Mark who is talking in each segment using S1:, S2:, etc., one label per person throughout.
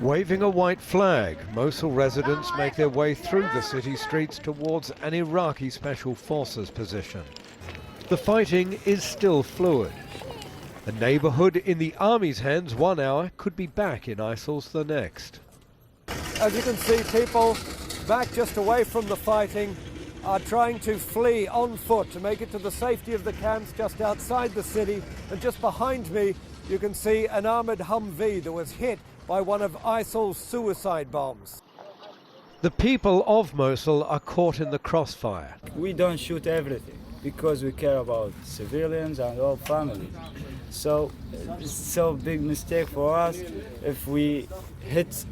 S1: Waving a white flag, Mosul residents make their way through the city streets towards an Iraqi Special Forces position. The fighting is still fluid. A neighborhood in the army's hands 1 hour could be back in ISIL's the next.
S2: As you can see, people back just away from the fighting are trying to flee on foot to make it to the safety of the camps just outside the city. And just behind me, you can see an armored Humvee that was hit by one of ISIL's suicide bombs.
S1: The people of Mosul are caught in the crossfire.
S3: We don't shoot everything because we care about civilians and all families. So it's so big mistake for us if we hit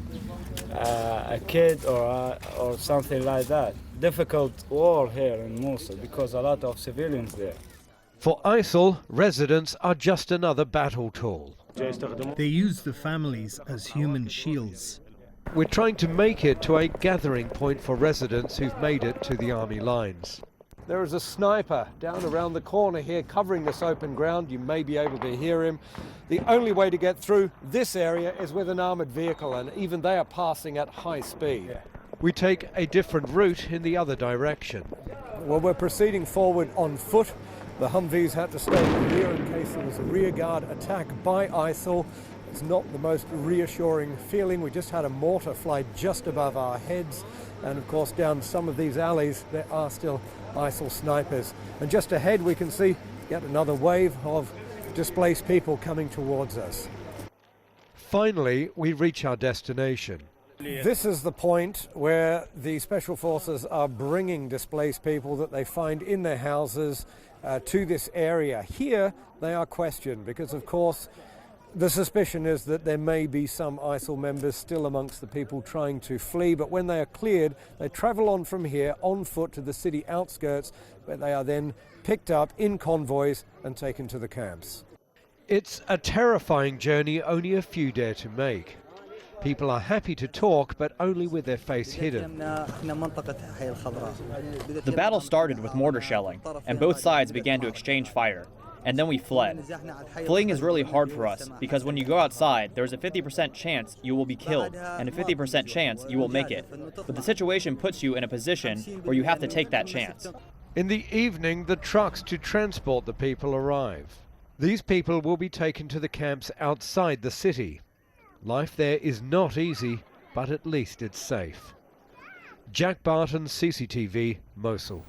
S3: a kid or something like that. Difficult war here in Mosul because a lot of civilians there.
S1: For ISIL, residents are just another battle tool.
S4: They use the families as human shields.
S1: We're trying to make it to a gathering point for residents who've made it to the army lines.
S2: There is a sniper down around the corner here covering this open ground. You may be able to hear him. The only way to get through this area is with an armored vehicle, and even they are passing at high speed.
S1: We take a different route in the other direction.
S2: Well, we're proceeding forward on foot. The Humvees had to stay in the rear in case there was a rearguard attack by ISIL. It's not the most reassuring feeling. We just had a mortar fly just above our heads. And of course, down some of these alleys, there are still ISIL snipers. And just ahead, we can see yet another wave of displaced people coming towards us.
S1: Finally, we reach our destination.
S2: This is the point where the Special Forces are bringing displaced people that they find in their houses to this area. Here, they are questioned because, of course, the suspicion is that there may be some ISIL members still amongst the people trying to flee, but when they are cleared, they travel on from here on foot to the city outskirts, where they are then picked up in convoys and taken to the camps.
S1: It's a terrifying journey only a few dare to make. People are happy to talk, but only with their face hidden.
S5: The battle started with mortar shelling, and both sides began to exchange fire. And then we fled. Fleeing is really hard for us, because when you go outside, there's a 50% chance you will be killed, and a 50% chance you will make it. But the situation puts you in a position where you have to take that chance.
S1: In the evening, the trucks to transport the people arrive. These people will be taken to the camps outside the city. Life there is not easy, but at least it's safe. Barton, CCTV, Mosul.